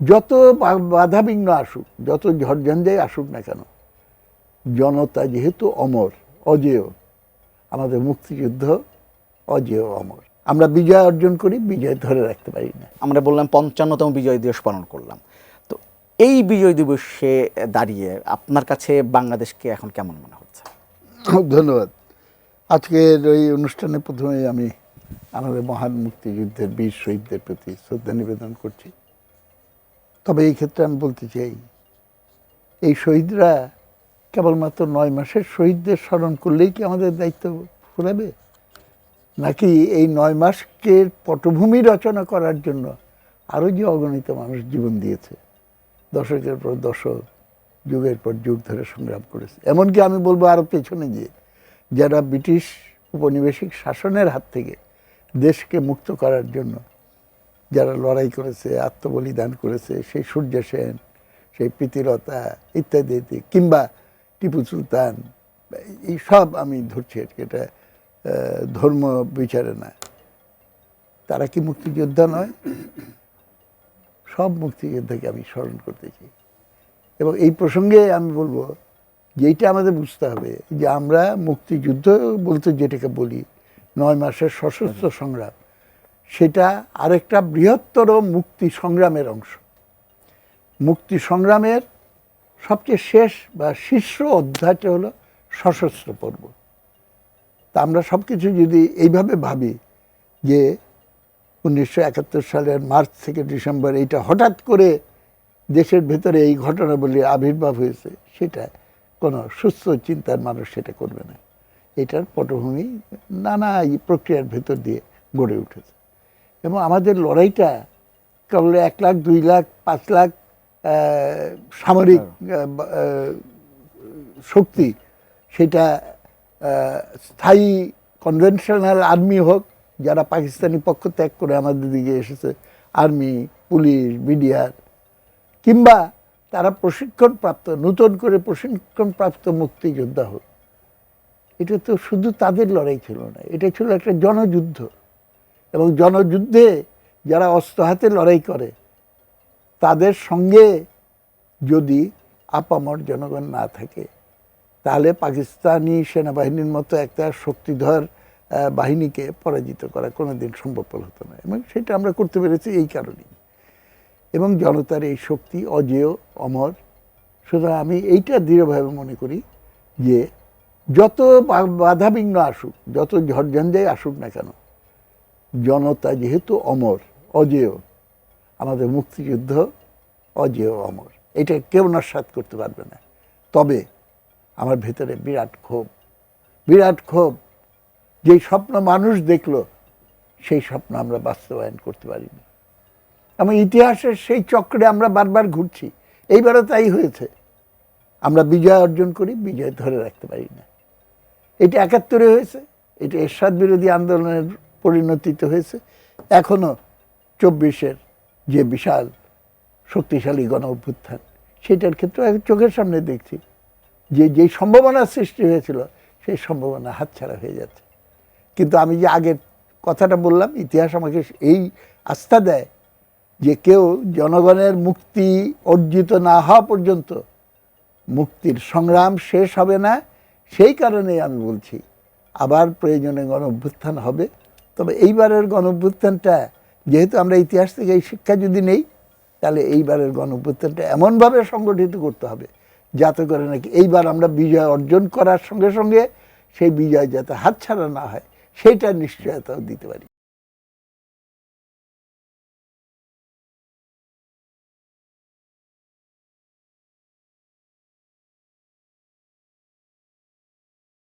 যত বাধাবিঘ্ন আসুক, যত ঝড়ঝঞ্ঝাই আসুক না কেন, জনতা যেহেতু অমর, অজেয়, আমাদের মুক্তিযুদ্ধ অজেয়, অমর। আমরা বিজয় অর্জন করি, বিজয় ধরে রাখতে পারি না। আমরা বললাম ৫৫তম বিজয় দিবস পালন করলাম, তো এই বিজয় দিবসে দাঁড়িয়ে আপনার কাছে বাংলাদেশকে এখন কেমন মনে হচ্ছে? ধন্যবাদ। আজকের এই অনুষ্ঠানে প্রথমে আমি আমাদের মহান মুক্তিযুদ্ধের বীর শহীদদের প্রতি শ্রদ্ধা নিবেদন করছি। তবে এই ক্ষেত্রে আমি বলতে চাই, এই শহীদরা কেবলমাত্র ৯ মাসের শহীদদের স্মরণ করলেই কি আমাদের দায়িত্ব ফুরাবে? নাকি এই ৯ মাসকে পটভূমি রচনা করার জন্য আরও যে অগণিত মানুষ জীবন দিয়েছে, দশকের পর দশক, যুগের পর যুগ ধরে সংগ্রাম করেছে, এমনকি আমি বলবো আরও পেছনে গিয়ে যারা ব্রিটিশ উপনিবেশিক শাসনের হাত থেকে দেশকে মুক্ত করার জন্য যারা লড়াই করেছে, আত্মবলিদান করেছে, সেই সূর্য সেন, সেই প্রীতিলতা ইত্যাদি, কিংবা টিপু সুলতান, এই সব আমি ধরছি, এটা ধর্ম বিচারে না। তারা কি মুক্তিযোদ্ধা নয়? সব মুক্তিযোদ্ধাকে আমি স্মরণ করতে চাই। এবং এই প্রসঙ্গে আমি বলবো যে এইটা আমাদের বুঝতে হবে যে আমরা মুক্তিযুদ্ধ বলতে যেটাকে বলি ৯ মাসের সশস্ত্র সংগ্রাম, সেটা আরেকটা বৃহত্তর মুক্তি সংগ্রামের অংশ। মুক্তি সংগ্রামের সবচেয়ে শেষ বা শীর্ষ অধ্যায়টা হলো সশস্ত্র পর্ব। তা আমরা সব কিছু যদি এইভাবে ভাবি যে ১৯৭১ সালের মার্চ থেকে ডিসেম্বর এইটা হঠাৎ করে দেশের ভেতরে এই ঘটনাবলীর আবির্ভাব হয়েছে, সেটা কোনো সুস্থ চিন্তার মানুষ সেটা করবে না। এটার পটভূমি নানা প্রক্রিয়ার ভেতর দিয়ে গড়ে উঠেছে। এবং আমাদের লড়াইটা কেবল ১ লাখ, ২ লাখ, ৫ লাখ সামরিক শক্তি, সেটা স্থায়ী কনভেনশনাল আর্মি হোক, যারা পাকিস্তানি পক্ষ ত্যাগ করে আমাদের দিকে এসেছে, আর্মি, পুলিশ, বিডিআর, কিংবা তারা প্রশিক্ষণপ্রাপ্ত, নতুন করে প্রশিক্ষণপ্রাপ্ত মুক্তিযোদ্ধা হোক, এটা তো শুধু তাদের লড়াই ছিল না, এটা ছিল একটা জনযুদ্ধ। এবং জনযুদ্ধে যারা অস্ত্র হাতে লড়াই করে, তাদের সঙ্গে যদি আপামর জনগণ না থাকে, তাহলে পাকিস্তানি সেনাবাহিনীর মতো একটা শক্তিধর বাহিনীকে পরাজিত করা কোনোদিন সম্ভবপর হতো না। এবং সেটা আমরা করতে পেরেছি এই কারণেই। এবং জনতার এই শক্তি অজেয়, অমর। সুতরাং আমি এইটা দৃঢ়ভাবে মনে করি যে যত বাধাবিঘ্ন আসুক, যত ঝড়ঝঞ্ঝাই আসুক না কেন, জনতা যেহেতু অমর, অজেয়, আমাদের মুক্তিযুদ্ধ অজেয়, অমর, এটা কেউ নস্যাৎ করতে পারবে না। তবে আমার ভেতরে বিরাট ক্ষোভ, যেই স্বপ্ন মানুষ দেখলো, সেই স্বপ্ন আমরা বাস্তবায়ন করতে পারিনি। এবং ইতিহাসের সেই চক্রে আমরা বারবার ঘুরছি, এইবারও তাই হয়েছে। আমরা বিজয় অর্জন করি, বিজয় ধরে রাখতে পারি না। এটা ৭১-এ হয়েছে, এটা এরশাদ বিরোধী আন্দোলনের পরিণতিতে হয়েছে, এখনও ২৪-এর যে বিশাল শক্তিশালী গণ অভ্যুত্থান, সেটার ক্ষেত্রে চোখের সামনে দেখছি যে যেই সম্ভাবনার সৃষ্টি হয়েছিল, সেই সম্ভাবনা হাতছাড়া হয়ে যাচ্ছে। কিন্তু আমি যে আগের কথাটা বললাম, ইতিহাস আমাকে এই আস্থা দেয় যে কেউ জনগণের মুক্তি অর্জিত না হওয়া পর্যন্ত মুক্তির সংগ্রাম শেষ হবে না। সেই কারণেই আমি বলছি আবার প্রয়োজনে গণ অভ্যুত্থান হবে। তবে এইবারের গণ অভ্যুত্থানটা, যেহেতু আমরা ইতিহাস থেকে এই শিক্ষা যদি নেই, তাহলে এইবারের গণ অভ্যুত্থানটা এমনভাবে সংগঠিত করতে হবে যাতে করে নাকি এইবার আমরা বিজয় অর্জন করার সঙ্গে সঙ্গে সেই বিজয় যাতে হাতছাড়া না হয়, সেইটার নিশ্চয়তাও দিতে পারি।